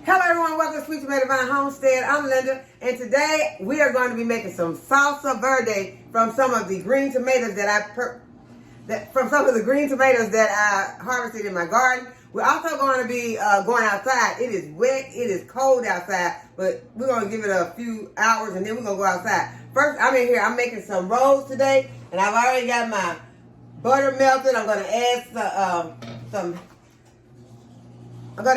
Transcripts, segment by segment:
Hello everyone, welcome to Sweet Tomato Vine Homestead. I'm Linda, and today we are going to be making some Salsa Verde from some of the green tomatoes that I harvested in my garden. We're also going to be going outside. It is wet, it is cold outside, but we're going to give it a few hours and then we're going to go outside. First, I'm in here, I'm making some rolls today, and I've already got my butter melted. I'm going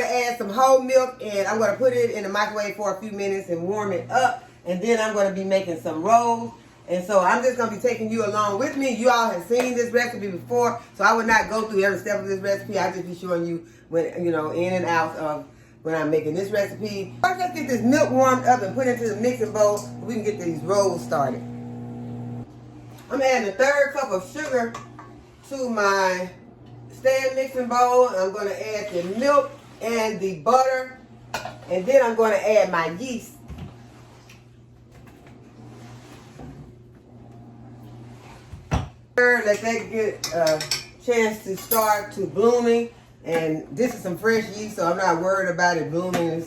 to add some whole milk, and I'm going to put it in the microwave for a few minutes and warm it up. And then I'm going to be making some rolls. And so I'm just going to be taking you along with me. You all have seen this recipe before, so I would not go through every step of this recipe. I'll just be showing you when, in and out of when I'm making this recipe. First, let's get this milk warmed up and put it into the mixing bowl so we can get these rolls started. I'm adding a third cup of sugar to my stand mixing bowl. I'm going to add the milk and the butter, and then I'm going to add my yeast. Let that get a chance to start to blooming, and this is some fresh yeast, so I'm not worried about it blooming.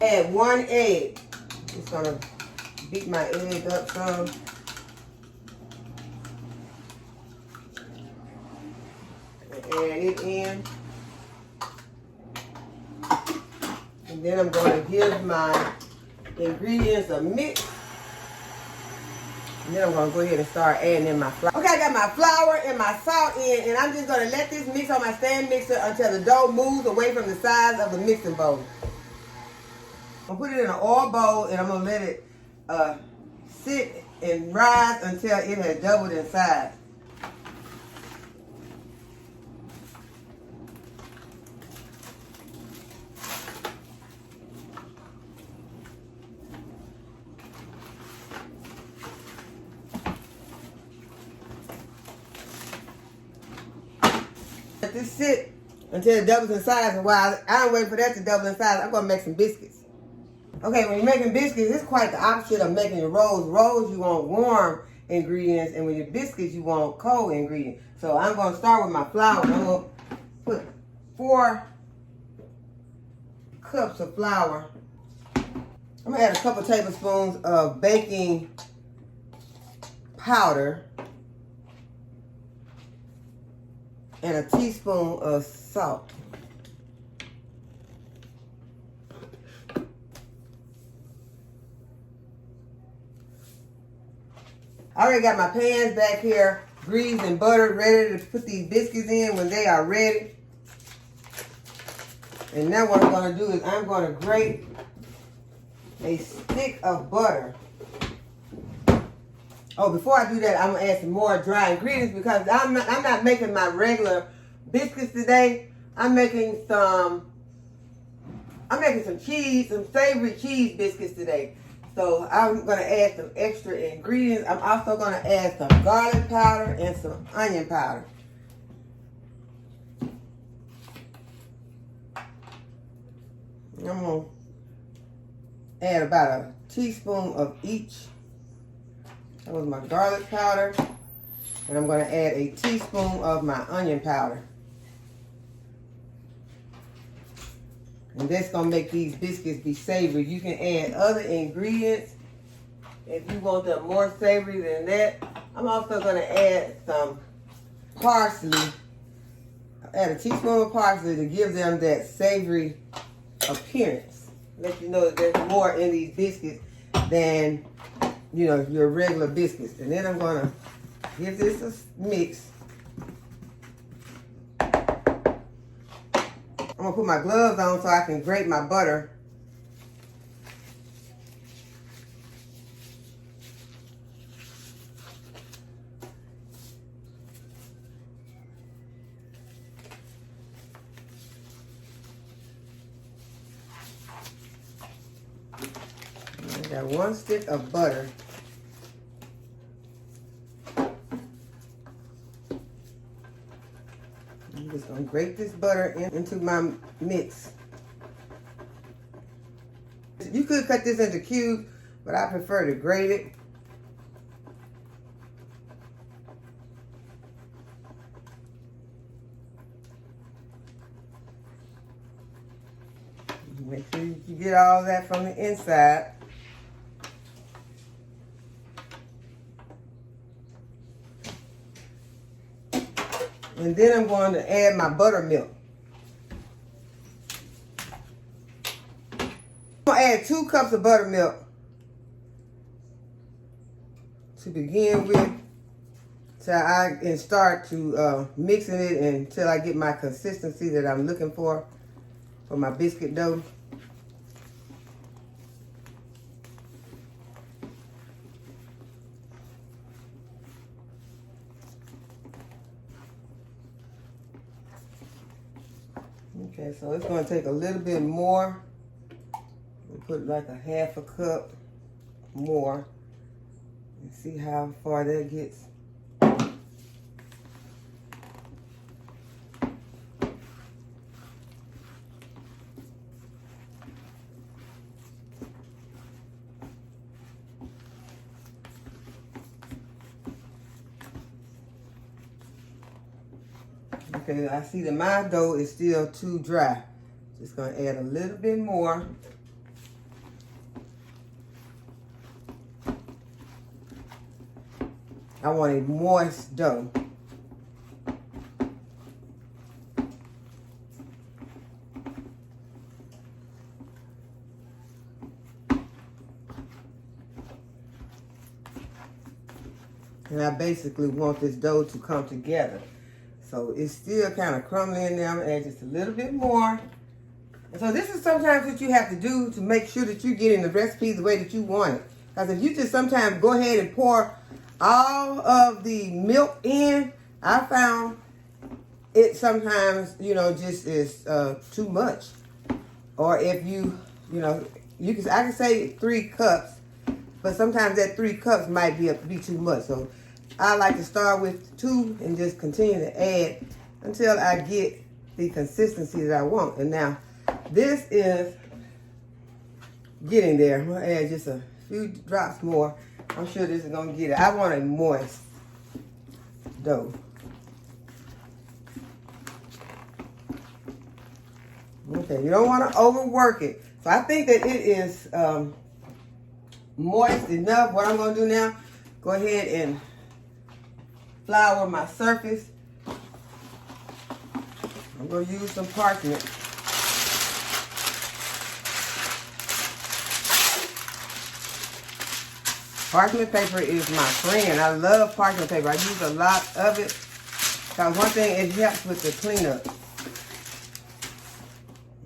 Add 1 egg. Just going to beat my egg up some. And add it in. And then I'm going to give my ingredients a mix. And then I'm going to go ahead and start adding in my flour. Okay, I got my flour and my salt in, and I'm just going to let this mix on my stand mixer until the dough moves away from the sides of the mixing bowl. I'm going to put it in an oil bowl, and I'm going to let it sit and rise until it has doubled in size. Let this sit until it doubles in size, and while I'm waiting for that to double in size, I'm going to make some biscuits. Okay, when you're making biscuits, it's quite the opposite of making your rolls. Rolls, you want warm ingredients, and with your biscuits, you want cold ingredients. So I'm going to start with my flour. I'm going to put 4 cups of flour. I'm going to add a couple tablespoons of baking powder and a teaspoon of salt. I already got my pans back here, greased and buttered, ready to put these biscuits in when they are ready. And now what I'm going to do is I'm going to grate a stick of butter. Oh, before I do that, I'm going to add some more dry ingredients because I'm not making my regular biscuits today. I'm making some cheese, some savory cheese biscuits today. So I'm going to add some extra ingredients. I'm also going to add some garlic powder and some onion powder. I'm going to add about a teaspoon of each. That was my garlic powder. And I'm going to add a teaspoon of my onion powder. And that's going to make these biscuits be savory. You can add other ingredients if you want them more savory than that. I'm also going to add some parsley. Add a teaspoon of parsley to give them that savory appearance. Let you know that there's more in these biscuits than, your regular biscuits. And then I'm going to give this a mix. I'm going to put my gloves on so I can grate my butter. I got 1 stick of butter. I'm just going to grate this butter into my mix. You could cut this into cubes, but I prefer to grate it. Make Make sure you get all that from the inside. And then I'm going to add my buttermilk. I'm going to add 2 cups of buttermilk to begin with, so I can start to mixing it until I get my consistency that I'm looking for my biscuit dough. Okay, so it's going to take a little bit more. We'll put like a 1/2 cup more and see how far that gets. Okay, I see that my dough is still too dry. Just going to add a little bit more. I want a moist dough. And I basically want this dough to come together. So it's still kind of crumbling in there. I'm going to add just a little bit more. And so this is sometimes what you have to do to make sure that you're getting the recipe the way that you want it. Because if you just sometimes go ahead and pour all of the milk in, I found it sometimes, you know, just is too much. Or if you know, I can say 3 cups, but sometimes that 3 cups might be too much. So I like to start with 2 and just continue to add until I get the consistency that I want. And now this is getting there. I'm going to add just a few drops more. I'm sure this is going to get it. I want a moist dough. Okay, you don't want to overwork it. So I think that it is moist enough. What I'm going to do now, go ahead and flour my surface. I'm going to use some parchment. Parchment paper is my friend. I love parchment paper. I use a lot of it because one thing, it helps with the cleanup.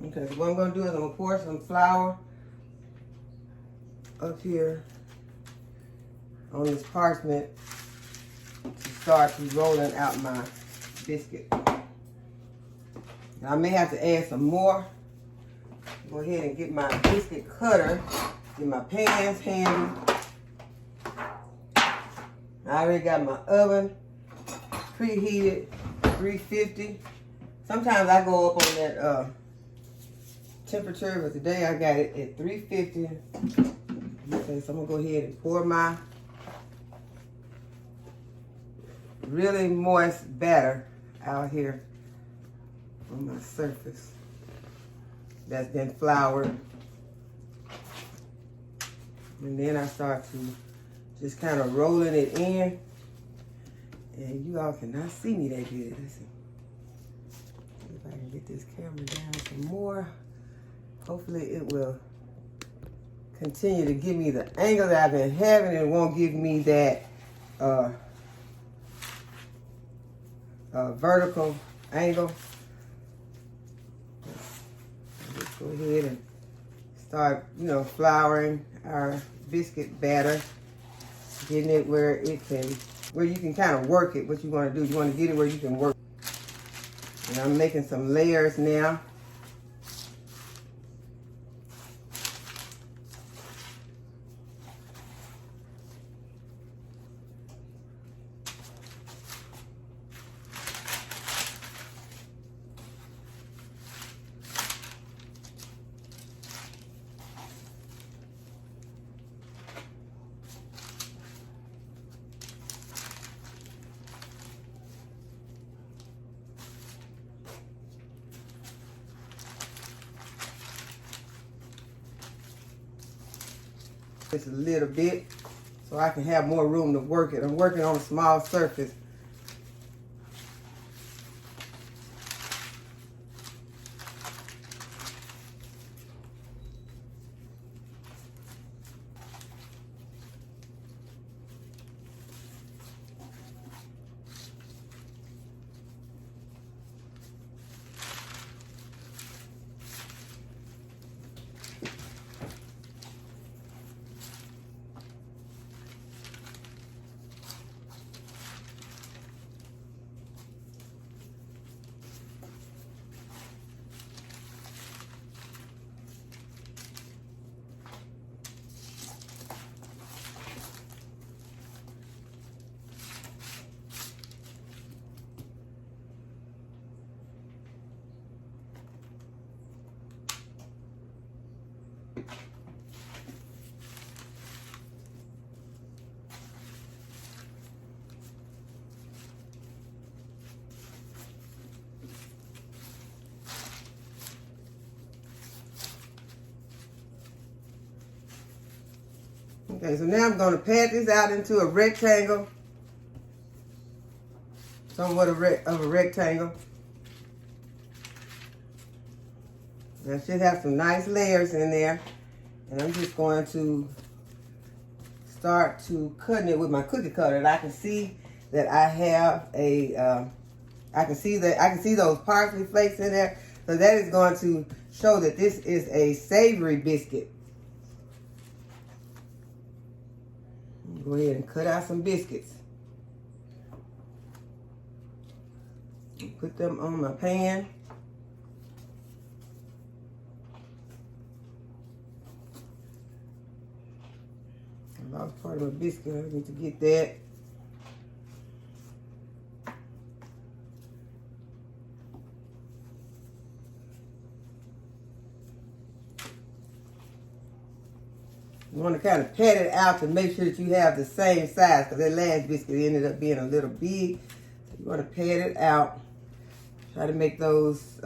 Okay, so what I'm going to do is I'm going to pour some flour up here on this parchment to start rolling out my biscuit. Now, I may have to add some more. Go ahead and get my biscuit cutter, get my pans handy. I already got my oven preheated, 350. Sometimes I go up on that temperature, but today I got it at 350. Okay, so I'm gonna go ahead and pour my really moist batter out here on my surface that's been floured. And then I start to just kind of rolling it in. And you all cannot see me that good. Let's see if I can get this camera down some more. Hopefully it will continue to give me the angle that I've been having. It won't give me that vertical angle. Let's go ahead and start, flouring our biscuit batter. Getting it where you can kind of work it, what you want to do. You want to get it where you can work. And I'm making some layers now. just a little bit so I can have more room to work it. I'm working on a small surface. Okay, so now I'm going to pat this out into a rectangle, somewhat of a rectangle. I should have some nice layers in there, and I'm just going to start to cutting it with my cookie cutter. And I can see that I have a, I can see those parsley flakes in there. So that is going to show that this is a savory biscuit. Go ahead and cut out some biscuits. Put them on my pan. I lost part of my biscuit. I need to get that. You want to kind of pat it out to make sure that you have the same size, because that last biscuit ended up being a little big. So you want to pat it out. Try to make those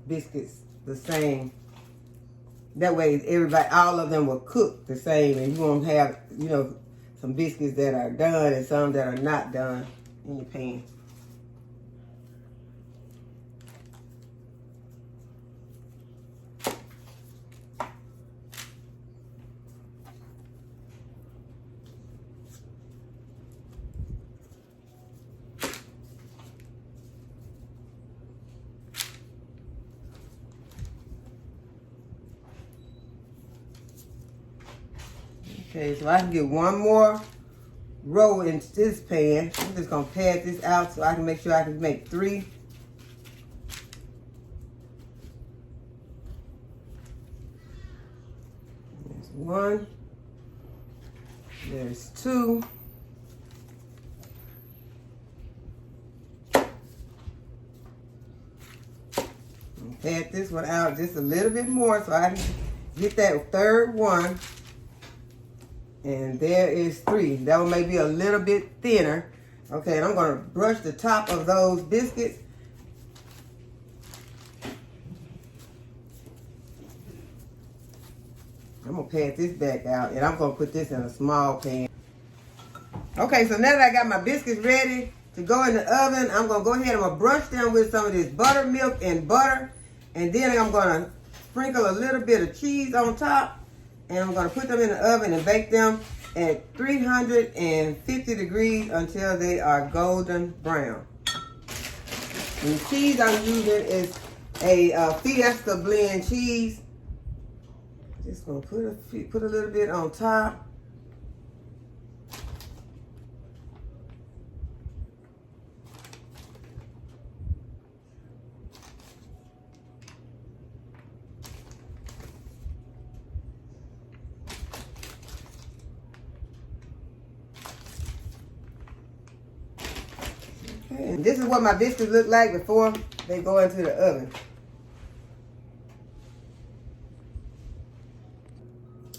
biscuits the same. That way, all of them will cook the same, and you won't have, some biscuits that are done and some that are not done in your pan. Okay, so I can get one more roll into this pan. I'm just going to pad this out so I can make sure I can make 3. There's 1. There's 2. Pad this one out just a little bit more so I can get that 3rd one. And there is 3. That one may be a little bit thinner. Okay, and I'm going to brush the top of those biscuits. I'm going to pat this back out, and I'm going to put this in a small pan. Okay, so now that I got my biscuits ready to go in the oven, I'm going to go ahead and I'm going to brush them with some of this buttermilk and butter. And then I'm going to sprinkle a little bit of cheese on top. And I'm going to put them in the oven and bake them at 350 degrees until they are golden brown. And the cheese I'm using is a Fiesta blend cheese. Just going to put a little bit on top. And this is what my biscuits look like before they go into the oven.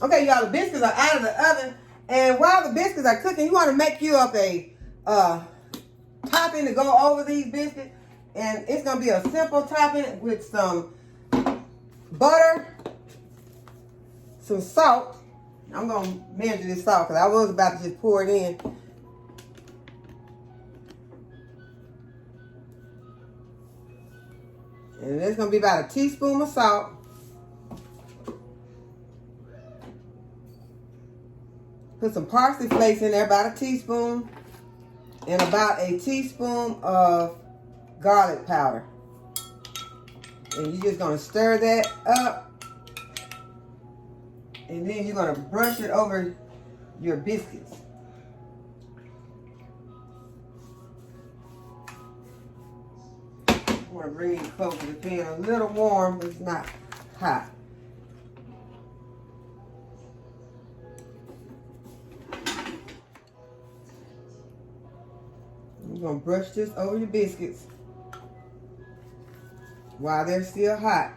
Okay, y'all, the biscuits are out of the oven. And while the biscuits are cooking, you want to make you up a topping to go over these biscuits. And it's going to be a simple topping with some butter, some salt, I'm going to measure this salt because I was about to just pour it in. And there's going to be about a teaspoon of salt. Put some parsley flakes in there, about a teaspoon. And about a teaspoon of garlic powder. And you're just going to stir that up. And then you're going to brush it over your biscuits. I want to bring it close to the pan. A little warm, but it's not hot. You're going to brush this over your biscuits while they're still hot.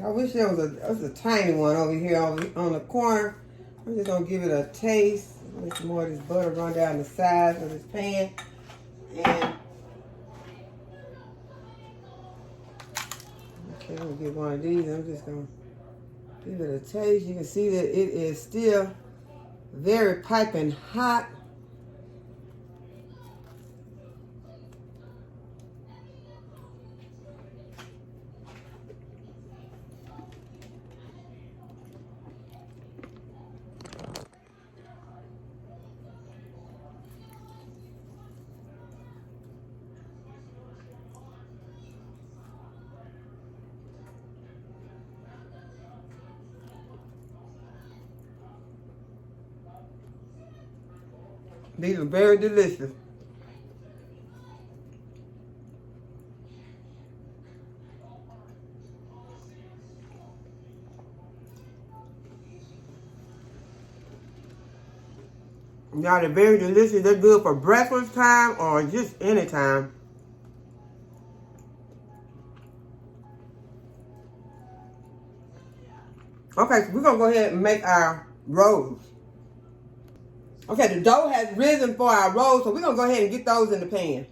I wish there was a tiny one over here on the corner. I'm just going to give it a taste. Let some more of this butter run down the sides of this pan. And okay, I'm going to get one of these. I'm just going to give it a taste. You can see that it is still very piping hot. These are very delicious. Now they're very delicious. They're good for breakfast time or just any time. Okay, so we're going to go ahead and make our rolls. Okay, the dough has risen for our rolls, so we're going to go ahead and get those in the pan.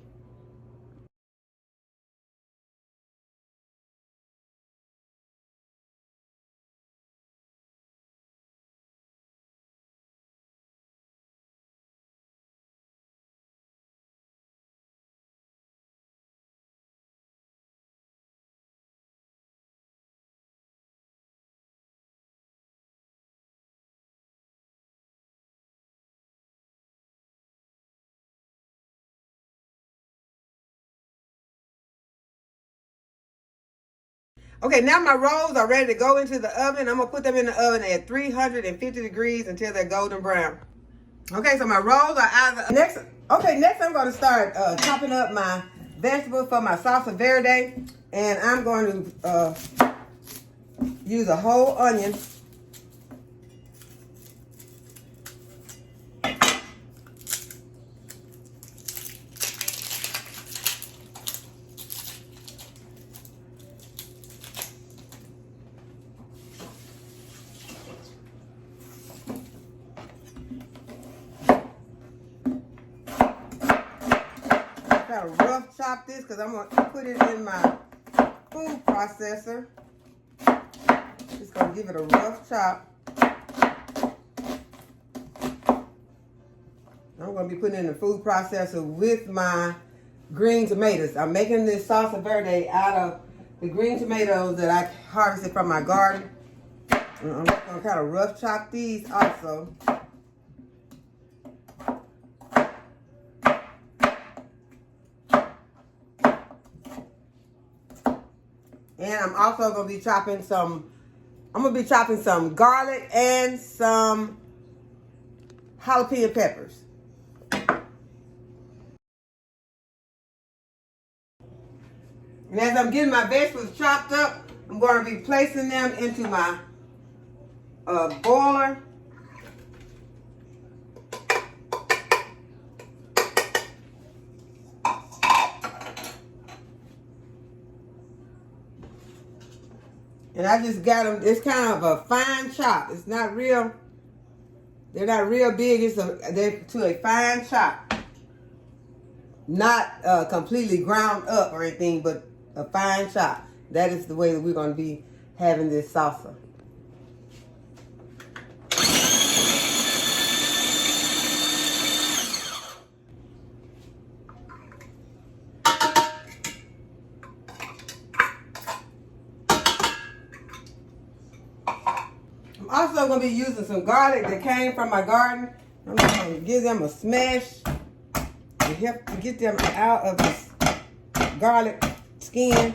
Okay, now my rolls are ready to go into the oven. I'm going to put them in the oven at 350 degrees until they're golden brown. Okay, so my rolls are out of the... Next I'm going to start chopping up my vegetables for my salsa verde. And I'm going to use a whole onion. Kind of rough chop this because I'm going to put it in my food processor. Just going to give it a rough chop. I'm going to be putting it in the food processor with my green tomatoes. I'm making this salsa verde out of the green tomatoes that I harvested from my garden. And I'm just going to kind of rough chop these also. And I'm also going to be chopping some garlic and some jalapeno peppers. And as I'm getting my vegetables chopped up, I'm going to be placing them into my boiler. And I just got them, it's kind of a fine chop. It's not real, they're not real big, they're to a fine chop. not completely ground up or anything, but a fine chop. That is the way that we're going to be having this salsa. I'm also going to be using some garlic that came from my garden. I'm going to give them a smash to help to get them out of this garlic skin.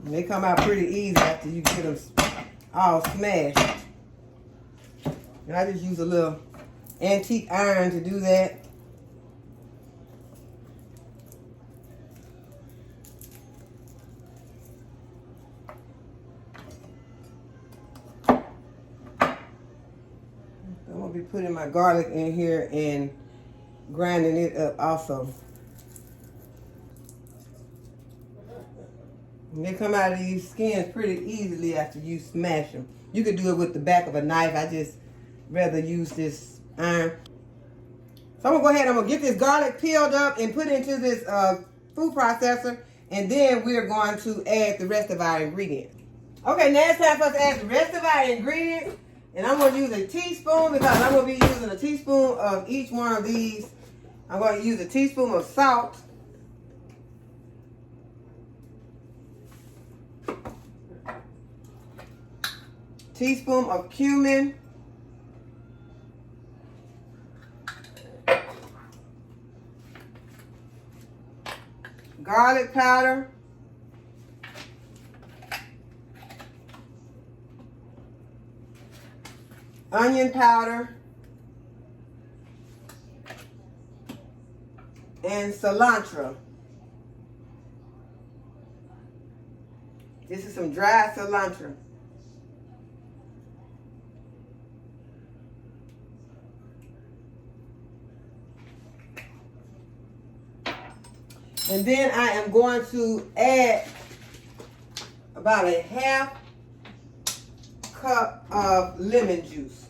And they come out pretty easy after you get them all smashed. And I just use a little antique iron to do that. I'm going to be putting my garlic in here and grinding it up also. And they come out of these skins pretty easily after you smash them. You could do it with the back of a knife. I just rather use this iron. So I'm going to go ahead and I'm going to get this garlic peeled up and put it into this food processor. And then we're going to add the rest of our ingredients. Okay, now it's time for us to add the rest of our ingredients. And I'm going to use a teaspoon because I'm going to be using a teaspoon of each one of these. I'm going to use a teaspoon of salt. Teaspoon of cumin. Garlic powder. Onion powder. And cilantro. This is some dried cilantro. And then I am going to add about a half cup of lemon juice.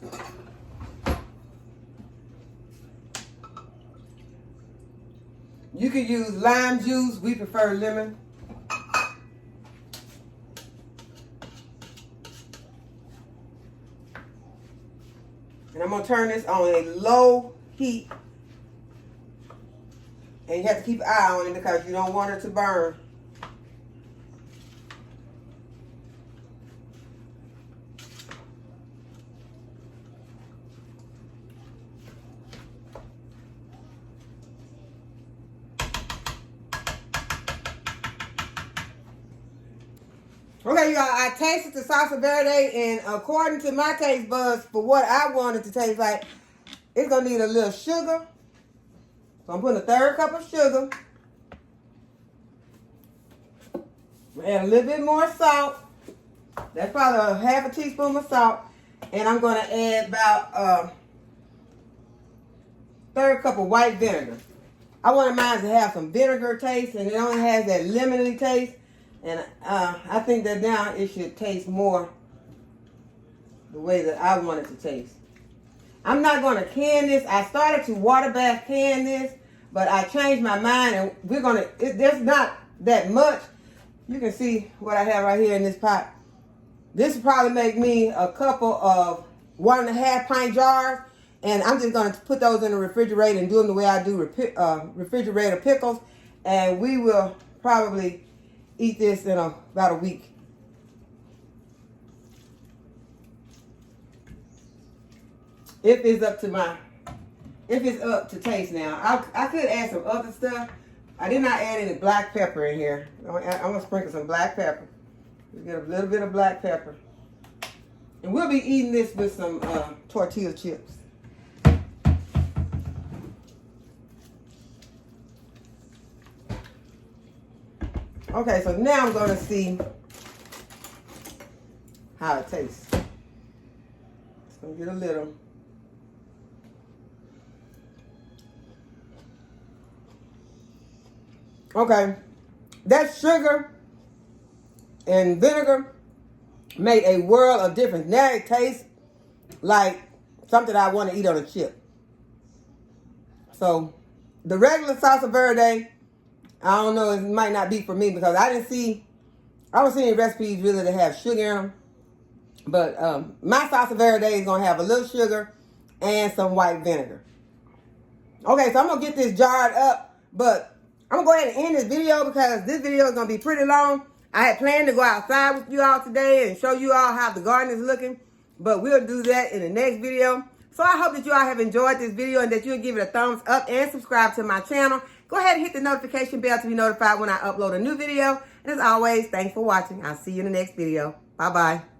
You could use lime juice. We prefer lemon. And I'm going to turn this on a low heat. And you have to keep an eye on it because you don't want it to burn. Okay, y'all, I tasted the Salsa Verde, and according to my taste buds, for what I want it to taste like, it's going to need a little sugar. So I'm putting a third cup of sugar. Add a little bit more salt. That's probably a half a teaspoon of salt. And I'm going to add about a third cup of white vinegar. I want mine to have some vinegar taste, and it only has that lemony taste. And I think that now it should taste more the way that I want it to taste. I'm not going to can this. I started to water bath can this, but I changed my mind, and we're going to, there's not that much. You can see what I have right here in this pot. This will probably make me a couple of 1.5 pint jars, and I'm just going to put those in the refrigerator and do them the way I do refrigerator pickles, and we will probably eat this in about a week. If it's up to taste now. I could add some other stuff. I did not add any black pepper in here. I'm going to sprinkle some black pepper. Just get a little bit of black pepper. And we'll be eating this with some tortilla chips. Okay, so now I'm going to see how it tastes. It's going to get a little. Okay, that sugar and vinegar made a world of difference. Now it tastes like something I want to eat on a chip. So the regular salsa verde, I don't know, it might not be for me because I don't see any recipes really that have sugar in them. But my salsa verde is going to have a little sugar and some white vinegar. Okay, so I'm going to get this jarred up, but I'm going to go ahead and end this video because this video is going to be pretty long. I had planned to go outside with you all today and show you all how the garden is looking, but we'll do that in the next video. So I hope that you all have enjoyed this video and that you'll give it a thumbs up and subscribe to my channel. Go ahead and hit the notification bell to be notified when I upload a new video. And as always, thanks for watching. I'll see you in the next video. Bye-bye.